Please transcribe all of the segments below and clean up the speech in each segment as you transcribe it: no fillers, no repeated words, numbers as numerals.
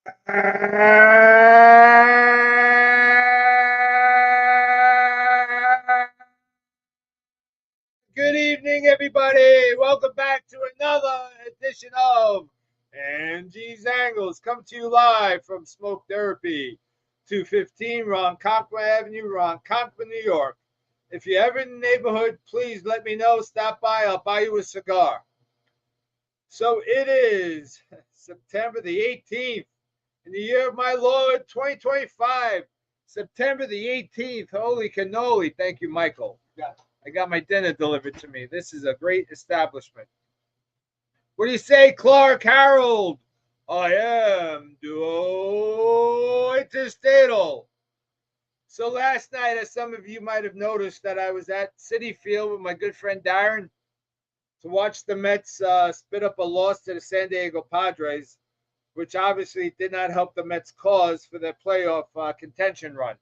Good evening, everybody. Welcome back to another edition of Angie's Angles. Come to you live from Smoke Therapy, 215 Ronkonkoma Avenue, Ronkonkoma, New York. If you're ever in the neighborhood, please let me know. Stop by. I'll buy you a cigar. So it is September the 18th. In the year of my Lord, 2025, September the 18th. Holy cannoli. Thank you, Michael. I got my dinner delivered to me. This is a great establishment. What do you say, Clark Harold? I am duo interstatal. So last night, as some of you might have noticed, that I was at Citi Field with my good friend Darren to watch the Mets spit up a loss to the San Diego Padres, which obviously did not help the Mets' cause for their playoff contention run.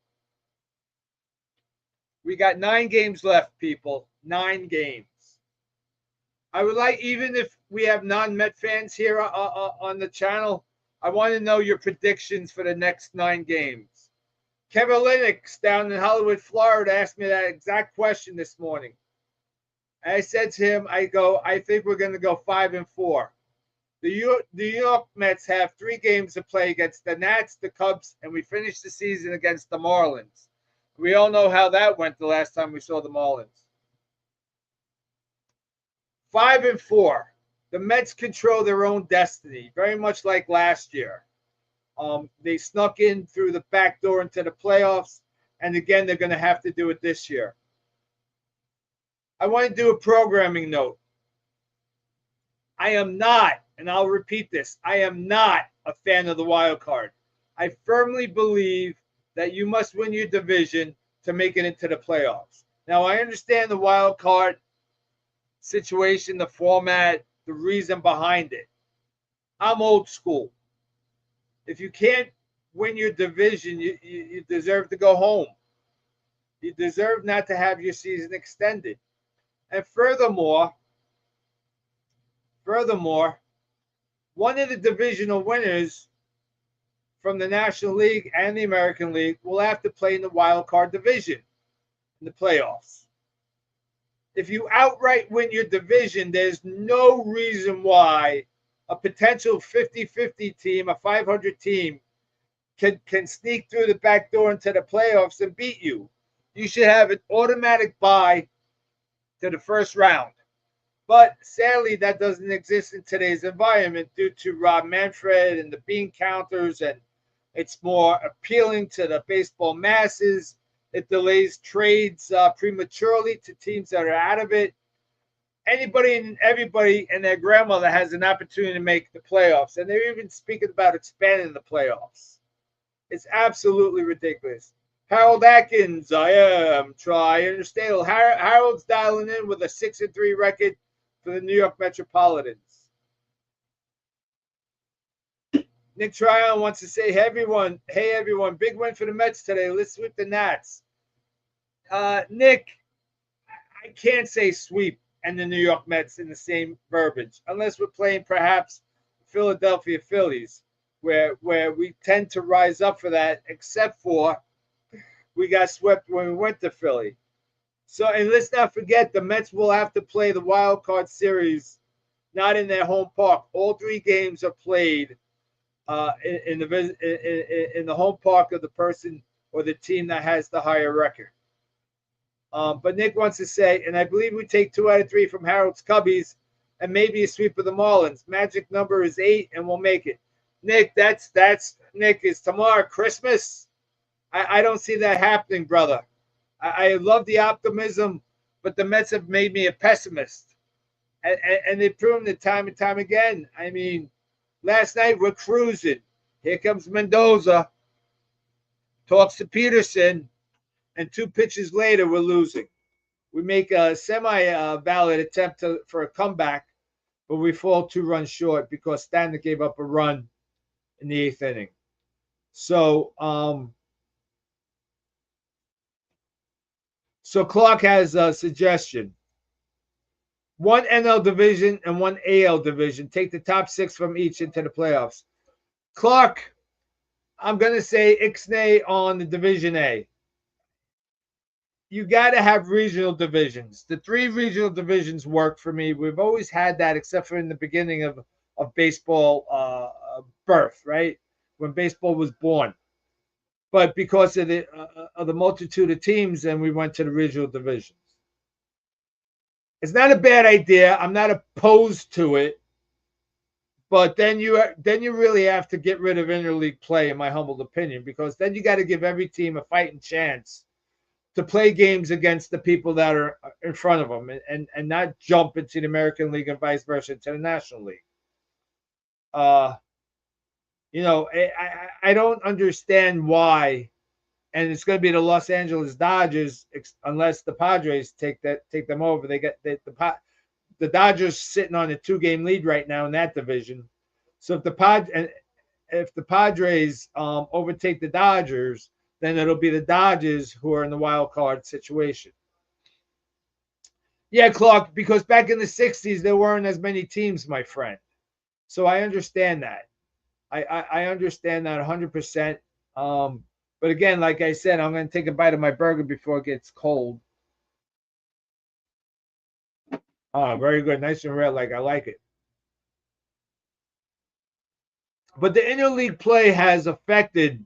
We got 9 games left, people. 9 games. I would like, even if we have non-Met fans here on the channel, I want to know your predictions for the next 9 games. Kevin Lennox down in Hollywood, Florida, asked me that exact question this morning. I said to him, I think we're going to go 5-4. The New York Mets have 3 games to play against the Nats, the Cubs, and we finished the season against the Marlins. We all know how that went the last time we saw the Marlins. 5-4. The Mets control their own destiny, very much like last year. They snuck in through the back door into the playoffs, and again, they're going to have to do it this year. I want to do a programming note. I am not, and I'll repeat this, I am not a fan of the wild card. I firmly believe that you must win your division to make it into the playoffs. Now, I understand the wild card situation, the format, the reason behind it. I'm old school. If you can't win your division, you deserve to go home. You deserve not to have your season extended. And furthermore, one of the divisional winners from the National League and the American League will have to play in the wild card division in the playoffs. If you outright win your division, there's no reason why a potential 50-50 team, a 500 team, can sneak through the back door into the playoffs and beat you. You should have an automatic bye to the first round. But sadly, that doesn't exist in today's environment due to Rob Manfred and the bean counters, and it's more appealing to the baseball masses. It delays trades prematurely to teams that are out of it. Anybody and everybody and their grandmother has an opportunity to make the playoffs, and they're even speaking about expanding the playoffs. It's absolutely ridiculous. Harold Atkins, I am Tri-Interstate. Harold's dialing in with a 6-3 record for the New York Metropolitans. Nick Tryon wants to say, hey everyone, big win for the Mets today. Let's sweep the Nats. Nick, I can't say sweep and the New York Mets in the same verbiage, unless we're playing perhaps Philadelphia Phillies, where we tend to rise up for that, except for we got swept when we went to Philly. So, and let's not forget, the Mets will have to play the wild card series not in their home park. All 3 games are played in the home park of the person or the team that has the higher record. But Nick wants to say, and I believe we take 2 out of 3 from Harold's Cubbies and maybe a sweep of the Marlins. Magic number is 8, and we'll make it. Nick, that's Nick, is tomorrow Christmas? I don't see that happening, brother. I love the optimism, but the Mets have made me a pessimist. And they've proven it time and time again. I mean, last night we're cruising. Here comes Mendoza, talks to Peterson, and 2 pitches later we're losing. We make a semi-valid attempt for a comeback, but we fall 2 runs short because Stanley gave up a run in the 8th inning. So Clark has a suggestion. 1 NL division and 1 AL division. Take the top 6 from each into the playoffs. Clark, I'm going to say Ixnay on the Division A. You got to have regional divisions. The 3 regional divisions work for me. We've always had that, except for in the beginning of baseball birth, right? When baseball was born. But because of the multitude of teams, then we went to the regional divisions. It's not a bad idea. I'm not opposed to it. But then you really have to get rid of interleague play, in my humble opinion, because then you got to give every team a fighting chance to play games against the people that are in front of them, and not jump into the American League and vice versa to the National League. I don't understand why, and it's going to be the Los Angeles Dodgers unless the Padres take them over. They get the Dodgers sitting on a 2-game lead right now in that division. So if the Padres overtake the Dodgers, then it'll be the Dodgers who are in the wild card situation. Yeah, Clark, because back in the 60s, there weren't as many teams, my friend. So I understand that. I understand that 100%. But again, like I said, I'm going to take a bite of my burger before it gets cold. Very good. Nice and red, like I like it. But the interleague play has affected,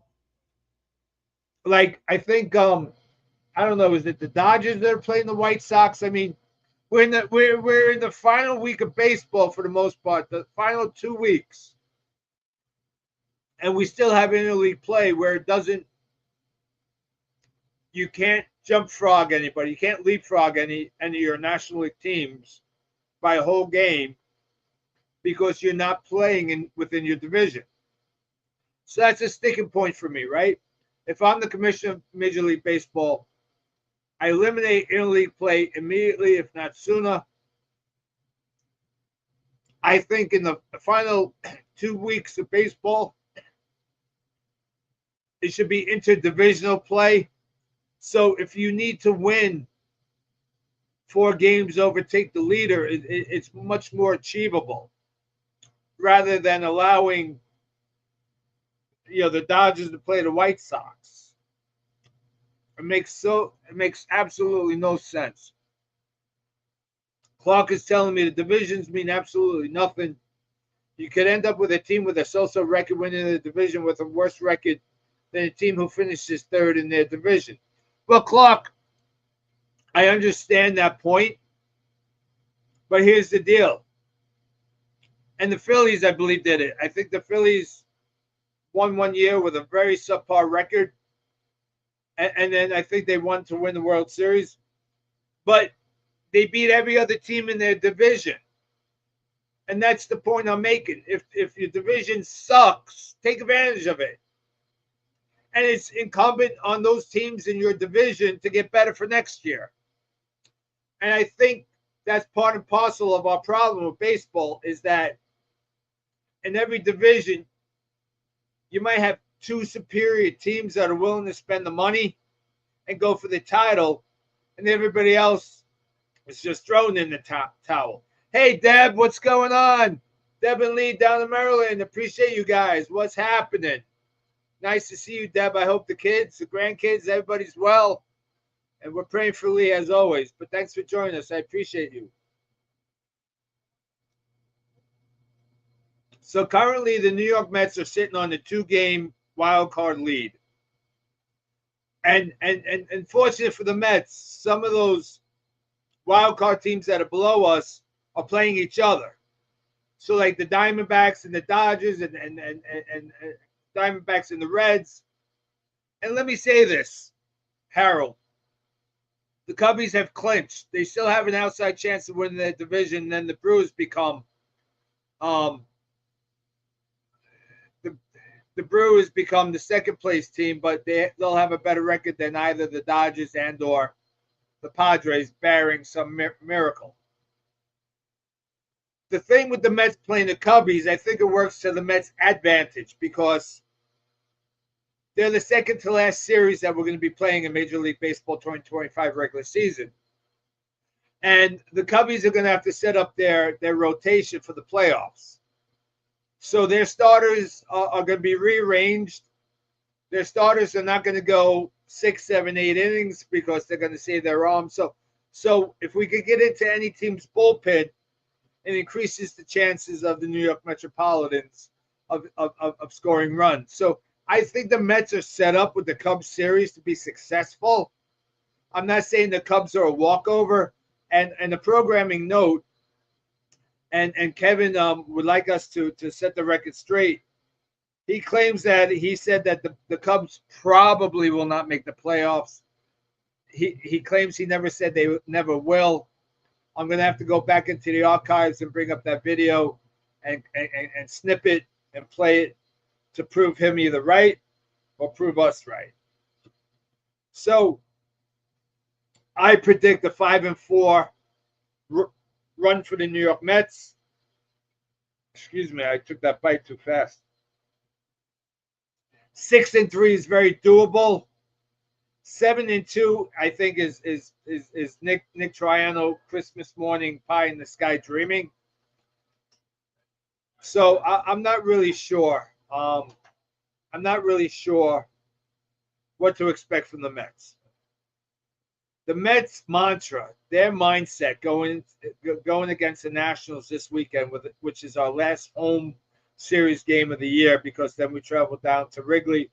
like, I think, I don't know, is it the Dodgers that are playing the White Sox? I mean, we're in the final week of baseball for the most part, the final 2 weeks. And we still have interleague play where you can't jump frog anybody. You can't leapfrog any of your National League teams by a whole game because you're not playing within your division. So that's a sticking point for me, right? If I'm the commissioner of Major League Baseball, I eliminate interleague play immediately, if not sooner. I think in the final 2 weeks of baseball, it should be interdivisional play. So if you need to win 4 games, overtake the leader, it's much more achievable rather than allowing the Dodgers to play the White Sox. It makes absolutely no sense. Clark is telling me the divisions mean absolutely nothing. You could end up with a team with a so-so record winning the division with a worse record than a team who finishes third in their division. Well, Clark, I understand that point, but here's the deal. And the Phillies, I believe, did it. I think the Phillies won 1 year with a very subpar record, and then I think they won to win the World Series. But they beat every other team in their division. And that's the point I'm making. If your division sucks, take advantage of it. And it's incumbent on those teams in your division to get better for next year. And I think that's part and parcel of our problem with baseball is that in every division, you might have 2 superior teams that are willing to spend the money and go for the title, and everybody else is just thrown in the towel. Hey, Deb, what's going on? Deb and Lee down in Maryland. Appreciate you guys. What's happening? Nice to see you, Deb. I hope the kids, the grandkids, everybody's well. And we're praying for Lee as always. But thanks for joining us. I appreciate you. So currently the New York Mets are sitting on the 2-game wild card lead. And fortunate for the Mets, some of those wild card teams that are below us are playing each other. So like the Diamondbacks and the Dodgers and Diamondbacks and the Reds. And let me say this, Harold. The Cubbies have clinched. They still have an outside chance of winning their division. And then the Brewers become the Brewers become the second place team, but they'll have a better record than either the Dodgers and or the Padres, barring some miracle. The thing with the Mets playing the Cubbies, I think it works to the Mets' advantage because they're the second to last series that we're going to be playing in Major League Baseball 2025 regular season. And the Cubbies are going to have to set up their rotation for the playoffs. So their starters are going to be rearranged. their starters are not going to go 6, 7, 8 innings because they're going to save their arms. So if we could get into any team's bullpen, it increases the chances of the New York Metropolitans of scoring runs. So I think the Mets are set up with the Cubs series to be successful. I'm not saying the Cubs are a walkover. And the programming note, and Kevin would like us to set the record straight. He claims that he said that the Cubs probably will not make the playoffs. He claims he never said they never will. I'm going to have to go back into the archives and bring up that video and snip it and play it to prove him either right or prove us right. So I predict a 5-4 run for the New York Mets. Excuse me, I took that bite too fast. 6-3 is very doable. 7-2, I think, is Nick Triano Christmas morning pie in the sky dreaming. So I'm not really sure. I'm not really sure what to expect from the Mets. The Mets mantra, their mindset going against the Nationals this weekend, which is our last home series game of the year, because then we travel down to Wrigley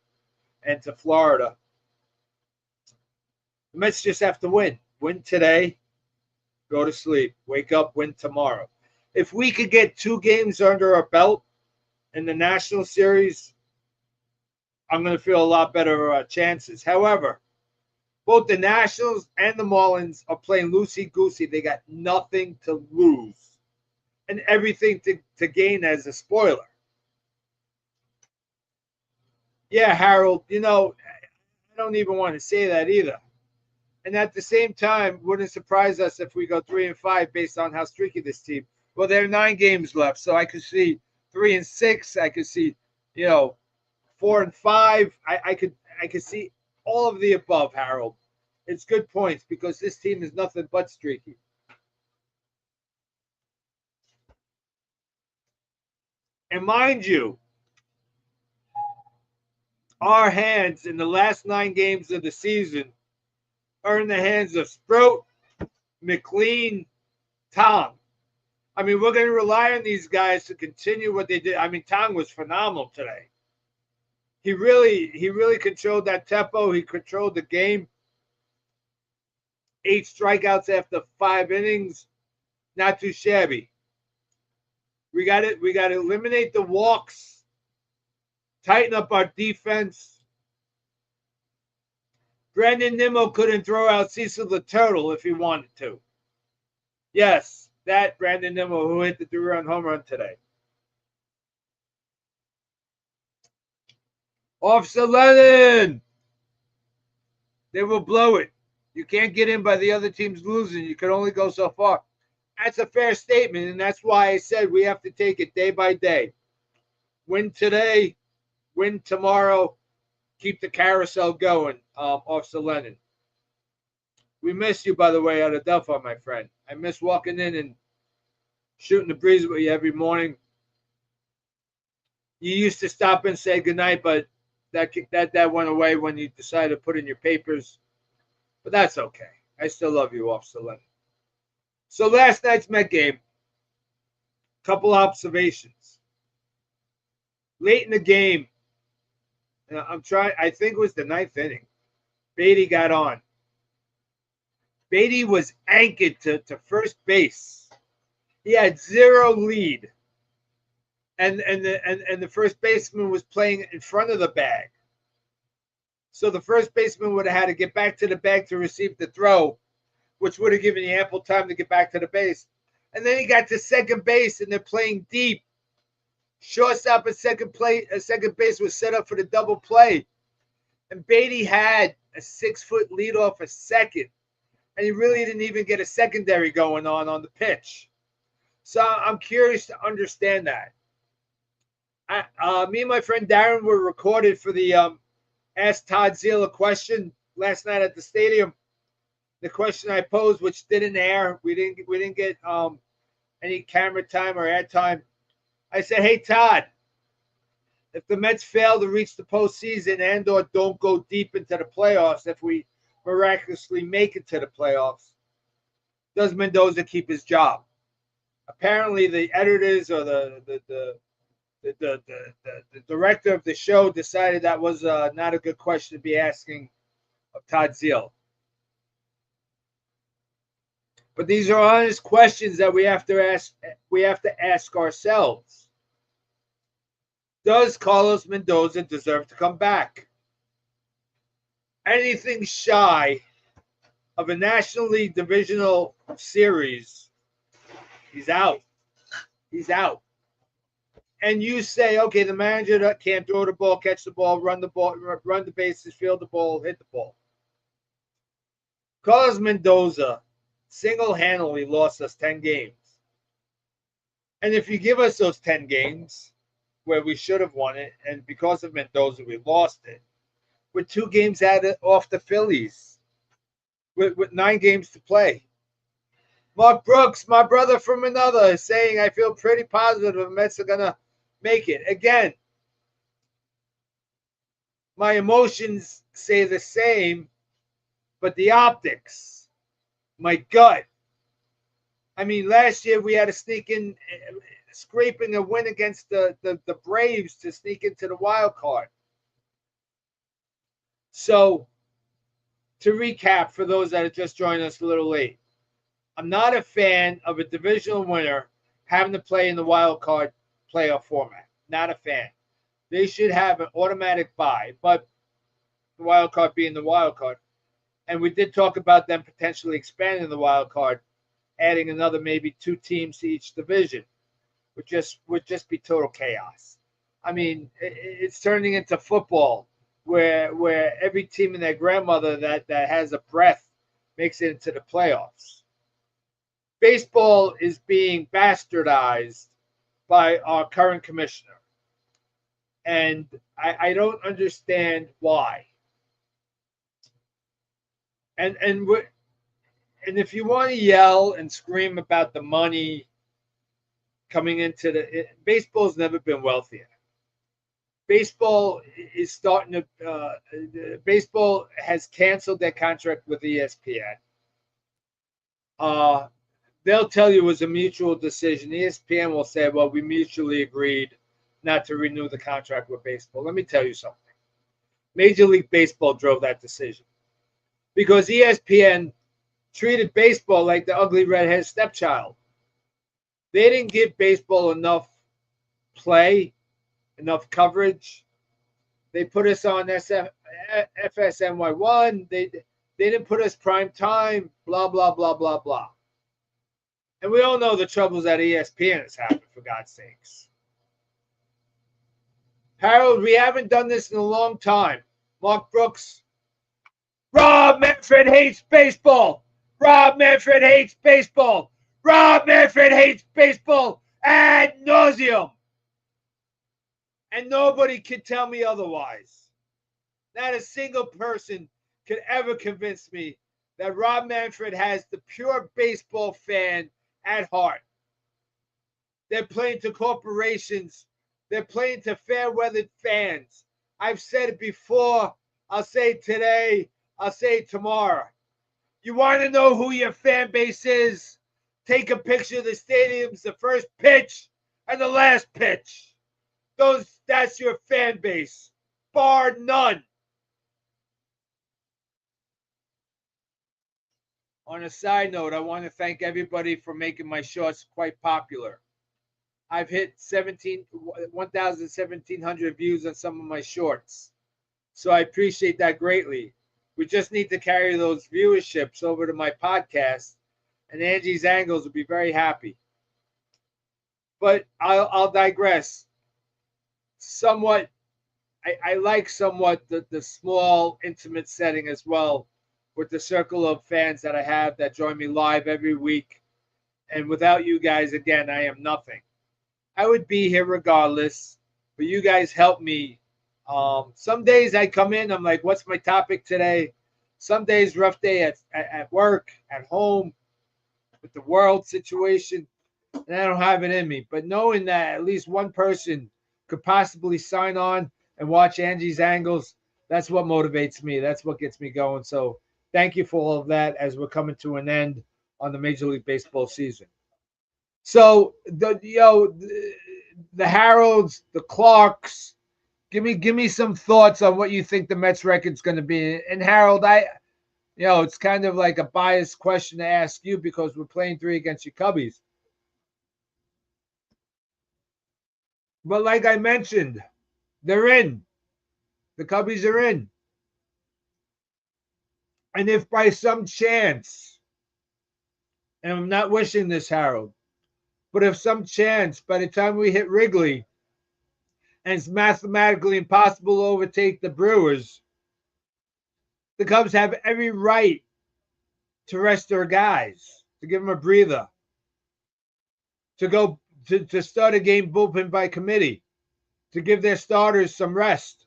and to Florida. The Mets just have to win. Win today, go to sleep. Wake up, win tomorrow. If we could get 2 games under our belt in the National Series, I'm going to feel a lot better chances. However, both the Nationals and the Marlins are playing loosey-goosey. They got nothing to lose and everything to gain as a spoiler. Yeah, Harold, I don't even want to say that either. And at the same time, wouldn't surprise us if we go 3-5 based on how streaky this team. Well, there are 9 games left, so I could see 3-6. I could see, 4-5. I could see all of the above, Harold. It's good points because this team is nothing but streaky. And mind you, our hands in the last 9 games of the season are in the hands of Sprout, McLean, Tom. I mean, we're going to rely on these guys to continue what they did. I mean, Tom was phenomenal today. He really controlled that tempo. He controlled the game. 8 strikeouts after 5 innings. Not too shabby. We got to eliminate the walks. Tighten up our defense. Brandon Nimmo couldn't throw out Cecil the Turtle if he wanted to. Yes, that Brandon Nimmo who hit the 3-run home run today. Officer Lennon! They will blow it. You can't get in by the other team's losing. You can only go so far. That's a fair statement, and that's why I said we have to take it day by day. Win today, win tomorrow, keep the carousel going, Officer Lennon. We miss you, by the way, out of Delphi, my friend. I miss walking in and shooting the breeze with you every morning. You used to stop and say goodnight, but that went away when you decided to put in your papers. But that's okay. I still love you, Officer Lennon. So last night's Met game, couple observations. Late in the game, I think it was the 9th inning, Beatty got on. Beatty was anchored to first base. He had 0 lead. And the first baseman was playing in front of the bag. So the first baseman would have had to get back to the bag to receive the throw, which would have given you ample time to get back to the base. And then he got to second base, and they're playing deep. Shortstop at second base was set up for the double play. And Beatty had a 6-foot lead off a second. And he really didn't even get a secondary going on the pitch. So I'm curious to understand that. Me and my friend Darren were recorded for the Ask Todd Zeal a question last night at the stadium. The question I posed, which didn't air, we didn't get any camera time or ad time. I said, "Hey Todd, if the Mets fail to reach the postseason and or don't go deep into the playoffs, if we miraculously make it to the playoffs, does Mendoza keep his job? Apparently, the editors or the director of the show decided that was not a good question to be asking of Todd Zeal. But these are honest questions that we have to ask. We have to ask ourselves. Does Carlos Mendoza deserve to come back? Anything shy of a National League divisional series, he's out. He's out. And you say, okay, the manager can't throw the ball, catch the ball, run the bases, field the ball, hit the ball. Carlos Mendoza single-handedly lost us 10 games. And if you give us those 10 games where we should have won it, and because of Mendoza, we lost it, with 2 games off the Phillies, with 9 games to play. Mark Brooks, my brother from another, is saying, I feel pretty positive the Mets are going to make it. Again, my emotions say the same, but the optics, my gut. I mean, last year we had to sneak in, scraping a win against the Braves to sneak into the wild card. So, to recap for those that are just joining us a little late, I'm not a fan of a divisional winner having to play in the wild card playoff format. Not a fan. They should have an automatic bye, but the wild card being the wild card. And we did talk about them potentially expanding the wild card, adding another maybe 2 teams to each division, would just be total chaos. I mean, it's turning into football where every team and their grandmother that has a breath makes it into the playoffs. Baseball is being bastardized by our current commissioner. And I don't understand why. And if you want to yell and scream about the money coming into baseball's never been wealthier. Baseball is starting to baseball has canceled their contract with ESPN. They'll tell you it was a mutual decision. ESPN will say, well, we mutually agreed not to renew the contract with baseball. Let me tell you something. Major League Baseball drove that decision because ESPN treated baseball like the ugly redheaded stepchild. They didn't give baseball enough play, enough coverage. They put us on FSNY1. They didn't put us prime time, blah, blah, blah, blah, blah. And we all know the troubles that ESPN has happened, for God's sakes. Harold, we haven't done this in a long time. Mark Brooks. Rob Manfred hates baseball. Rob Manfred hates baseball. Rob Manfred hates baseball ad nauseum. And nobody can tell me otherwise. Not a single person could ever convince me that Rob Manfred has the pure baseball fan at heart. They're playing to corporations. They're playing to fair-weathered fans. I've said it before. I'll say it today. I'll say it tomorrow. You want to know who your fan base is? Take a picture of the stadiums, the first pitch and the last pitch. That's your fan base, bar none. On a side note, I want to thank everybody for making my shorts quite popular. I've hit 1,700 views on some of my shorts. So I appreciate that greatly. We just need to carry those viewerships over to my podcast, and Angie's Angles will be very happy. But I'll digress. Somewhat, I like somewhat the small, intimate setting as well, with the circle of fans that I have that join me live every week. And without you guys, again, I am nothing. I would be here regardless, but you guys help me. Some days I come in, I'm like, what's my topic today? Some days, rough day at work, at home, with the world situation, and I don't have it in me. But knowing that at least one person could possibly sign on and watch Angie's Angles. That's what motivates me. That's what gets me going. So thank you for all of that as we're coming to an end on the Major League Baseball season. So the Harolds, the Clarks, give me some thoughts on what you think the Mets record's going to be. And Harold, it's kind of like a biased question to ask you because we're playing 3 against your Cubbies. But like I mentioned, they're in. The Cubbies are in. And if by some chance, and I'm not wishing this, Harold, but if some chance by the time we hit Wrigley and it's mathematically impossible to overtake the Brewers, the Cubs have every right to rest their guys, to give them a breather, to go to start a game bullpen by committee, to give their starters some rest.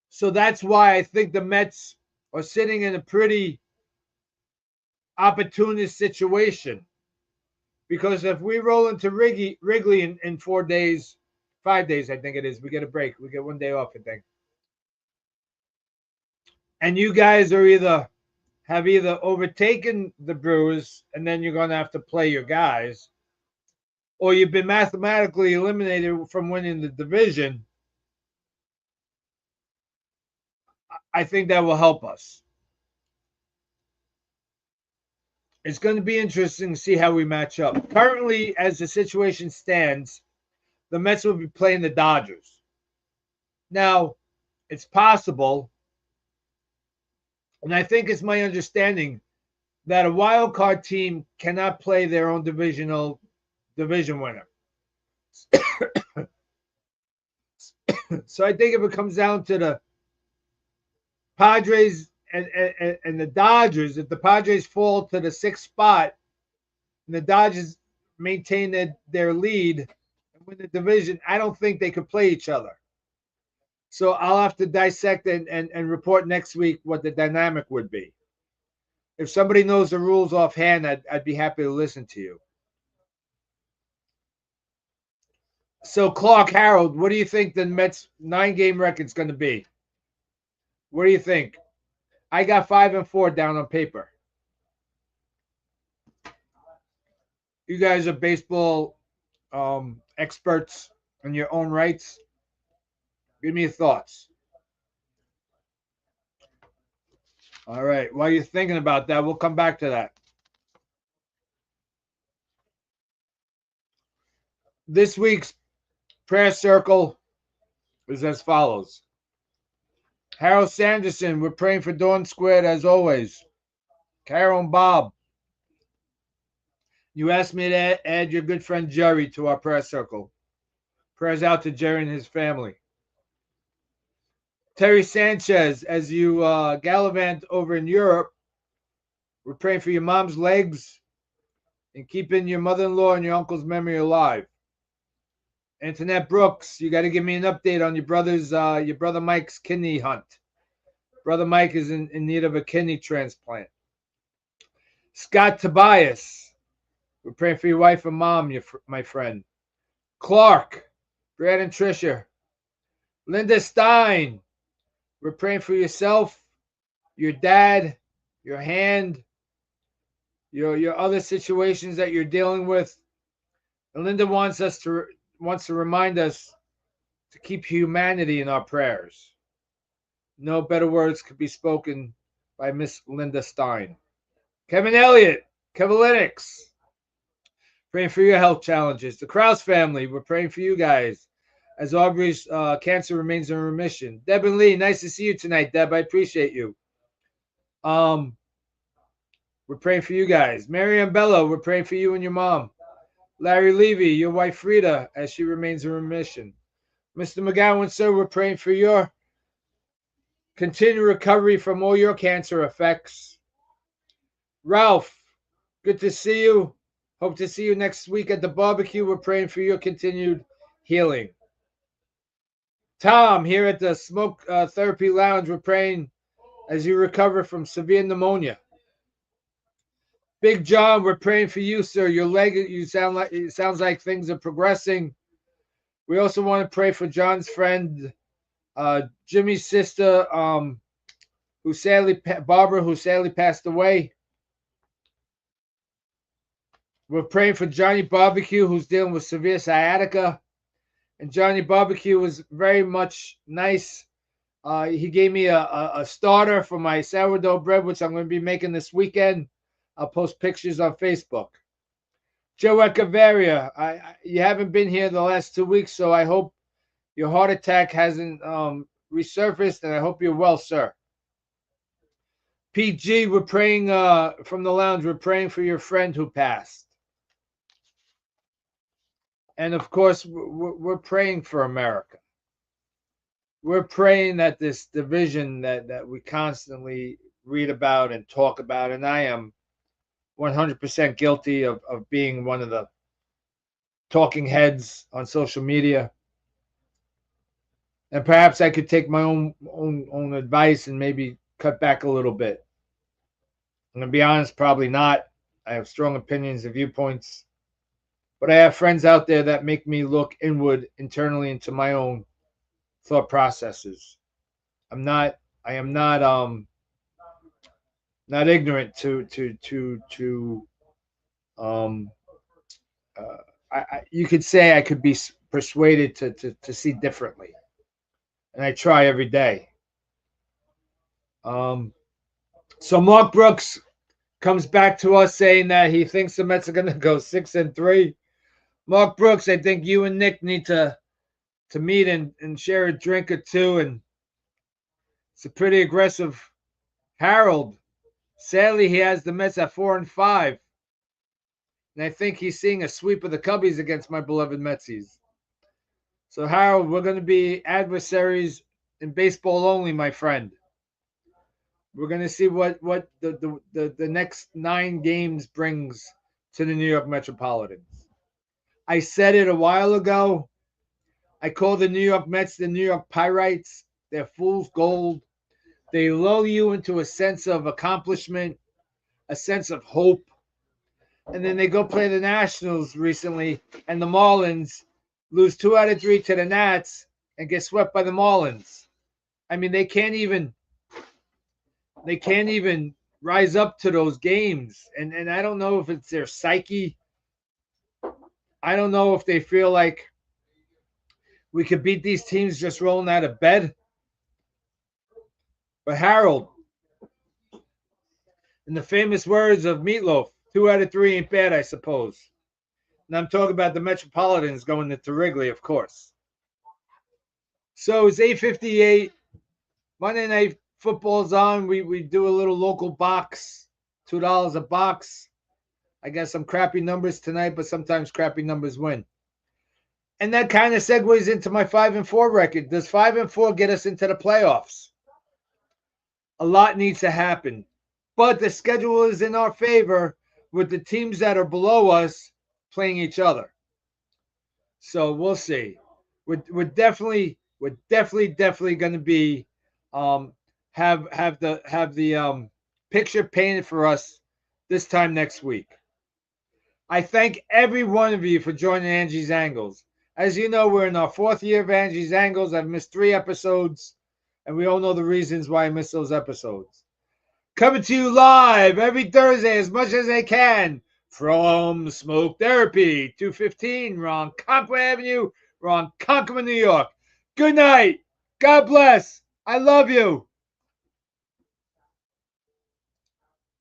So that's why I think the Mets are sitting in a pretty opportunist situation. Because if we roll into Wrigley in 4 days, 5 days, I think it is, we get a break. We get 1 day off, I think. And you guys are have either overtaken the Brewers and then you're going to have to play your guys, or you've been mathematically eliminated from winning the division. I think that will help us. It's going to be interesting to see how we match up. Currently, as the situation stands, the Mets will be playing the Dodgers. Now, it's possible, and I think it's my understanding, that a wild card team cannot play their own division winner. So I think if it comes down to the Padres and the Dodgers, if the Padres fall to the 6th spot and the Dodgers maintain their lead and win the division, I don't think they could play each other. So I'll have to dissect and report next week what the dynamic would be. If somebody knows the rules offhand, I'd be happy to listen to you. So Clark, Harold, what do you think the Mets 9-game record's going to be? What do you think? I got 5-4 down on paper. You guys are baseball experts in your own rights. Give me your thoughts. All right. While you're thinking about that, we'll come back to that. This week's prayer circle is as follows. Harold Sanderson, we're praying for Dawn Squared as always. Carol and Bob, you asked me to add your good friend Jerry to our prayer circle. Prayers out to Jerry and his family. Terry Sanchez, as you gallivant over in Europe, we're praying for your mom's legs and keeping your mother-in-law and your uncle's memory alive. Antoinette Brooks, you got to give me an update on your brother Mike's kidney hunt. Brother Mike is in need of a kidney transplant. Scott Tobias, we're praying for your wife and mom, my friend. Clark, Brad and Tricia. Linda Stein, we're praying for yourself, your dad, your hand, your other situations that you're dealing with. And Linda wants to remind us to keep humanity in our prayers. No better words could be spoken by Miss Linda Stein. Kevin Elliott, Kevin Lennox, praying for your health challenges. The Krause family, we're praying for you guys as Aubrey's cancer remains in remission. Deb and Lee, nice to see you tonight, Deb. I appreciate you. We're praying for you guys. Mary and Bella, we're praying for you and your mom. Larry Levy, your wife Frida, as she remains in remission. Mr. McGowan, sir, we're praying for your continued recovery from all your cancer effects. Ralph, good to see you. Hope to see you next week at the barbecue. We're praying for your continued healing. Tom, here at the Smoke Therapy Lounge, we're praying as you recover from severe pneumonia. Big John, we're praying for you, sir. Your leg, it sounds like things are progressing. We also want to pray for John's friend, Jimmy's sister, Barbara, who sadly passed away. We're praying for Johnny Barbecue, who's dealing with severe sciatica. And Johnny Barbecue was very much nice. He gave me a starter for my sourdough bread, which I'm going to be making this weekend. I'll post pictures on Facebook. Joe Echeverria, you haven't been here the last 2 weeks, so I hope your heart attack hasn't resurfaced, and I hope you're well, sir. PG, we're praying from the lounge. We're praying for your friend who passed. And, of course, we're praying for America. We're praying that this division that we constantly read about and talk about, and I am 100% guilty of being one of the talking heads on social media. And perhaps I could take my own advice and maybe cut back a little bit. I'm going to be honest, probably not. I have strong opinions and viewpoints. But I have friends out there that make me look inward internally into my own thought processes. I am not ignorant you could say I could be persuaded to see differently. And I try every day. So Mark Brooks comes back to us saying that he thinks the Mets are going to go 6-3. Mark Brooks, I think you and Nick need to meet and share a drink or two. And it's a pretty aggressive Harold. Sadly, he has the Mets at 4-5. And I think he's seeing a sweep of the Cubbies against my beloved Metsies. So, Harold, we're going to be adversaries in baseball only, my friend. We're going to see what the next 9 games brings to the New York Metropolitans. I said it a while ago. I call the New York Mets the New York Pyrites. They're fool's gold. They lull you into a sense of accomplishment, a sense of hope. And then they go play the Nationals recently, and the Marlins lose 2 out of 3 to the Nats and get swept by the Marlins. I mean, they can't even rise up to those games. And I don't know if it's their psyche. I don't know if they feel like we could beat these teams just rolling out of bed. But Harold, in the famous words of Meatloaf, 2 out of 3 ain't bad, I suppose. And I'm talking about the Metropolitans going to Wrigley, of course. So it's 8:58. Monday Night Football's on. We do a little local box, $2 a box. I got some crappy numbers tonight, but sometimes crappy numbers win. And that kind of segues into my 5-4 record. Does 5-4 get us into the playoffs? A lot needs to happen. But the schedule is in our favor with the teams that are below us playing each other. So we'll see. We're definitely going to be have the picture painted for us this time next week. I thank every one of you for joining Angie's Angles. As you know, we're in our 4th year of Angie's Angles. I've missed 3 episodes, and we all know the reasons why I missed those episodes. Coming to you live every Thursday as much as I can from Smoke Therapy, 215 Ronkonkoma Avenue, Ronkonkoma, New York. Good night. God bless. I love you.